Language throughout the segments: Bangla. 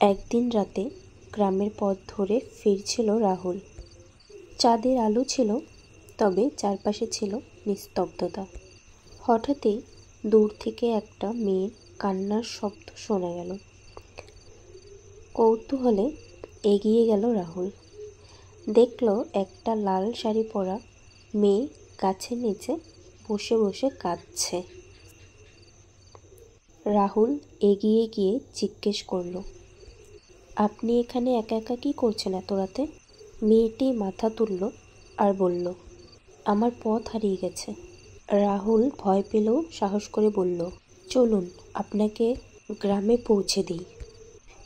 একদিন রাতে গ্রামের পথ ধরে ফিরছিল রাহুল। চাঁদের আলো ছিল, তবে চারপাশে ছিল নিস্তব্ধতা। হঠাৎই দূর থেকে একটা মেয়ের কান্নার শব্দ শোনা গেল। কৌতূহলে এগিয়ে গেল রাহুল। দেখল একটা লাল শাড়ি পরা মেয়ে গাছের নিচে বসে বসে কাঁদছে। রাহুল এগিয়ে গিয়ে জিজ্ঞেস করল, আপনি এখানে একা একা কী করছেন এত রাতে? মেয়েটি মাথা তুলল আর বলল, আমার পথ হারিয়ে গেছে। রাহুল ভয় পেলেও সাহস করে বলল, চলুন আপনাকে গ্রামে পৌঁছে দিই।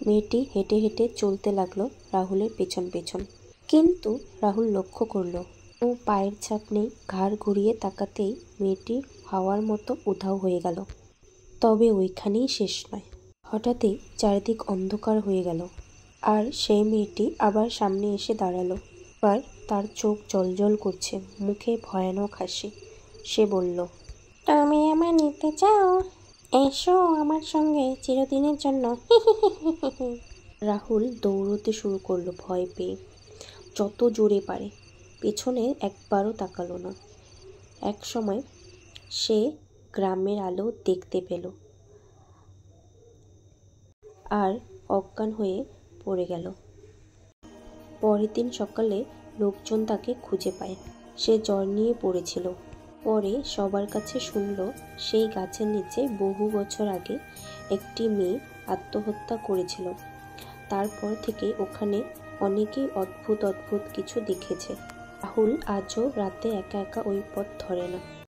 মেয়েটি হেঁটে হেঁটে চলতে লাগলো রাহুলের পেছন পেছন। কিন্তু রাহুল লক্ষ্য করল ও পায়ের ছাপ নেই। ঘাড় ঘুরিয়ে তাকাতেই মেয়েটি হাওয়ার মতো উধাও হয়ে গেল। তবে ওইখানেই শেষ নয়। হঠাৎই চারিদিক অন্ধকার হয়ে গেল, আর সেই মেয়েটি আবার সামনে এসে দাঁড়ালো। এবার তার চোখ জ্বলজ্বল করছে, মুখে ভয়ানক হাসি। সে বলল, তুমি আমায় নিতে চাও? এসো আমার সঙ্গে চিরদিনের জন্য। রাহুল দৌড়তে শুরু করলো ভয় পেয়ে, যত জোরে পারে। পেছনে একবারও তাকালো না। এক সময় সে গ্রামের আলো দেখতে পেল আর অজ্ঞান হয়ে পড়ে গেল। পরের দিন সকালে লোকজন তাকে খুঁজে পায়। সে জ্বর নিয়ে পড়েছিল। পরে সবার কাছে শুনল সেই গাছের নিচে বহু বছর আগে একটি মেয়ে আত্মহত্যা করেছিল। তারপর থেকে ওখানে অনেকেই অদ্ভুত অদ্ভুত কিছু দেখেছে। রাহুল আজও রাতে একা একা ওই পথ ধরে না।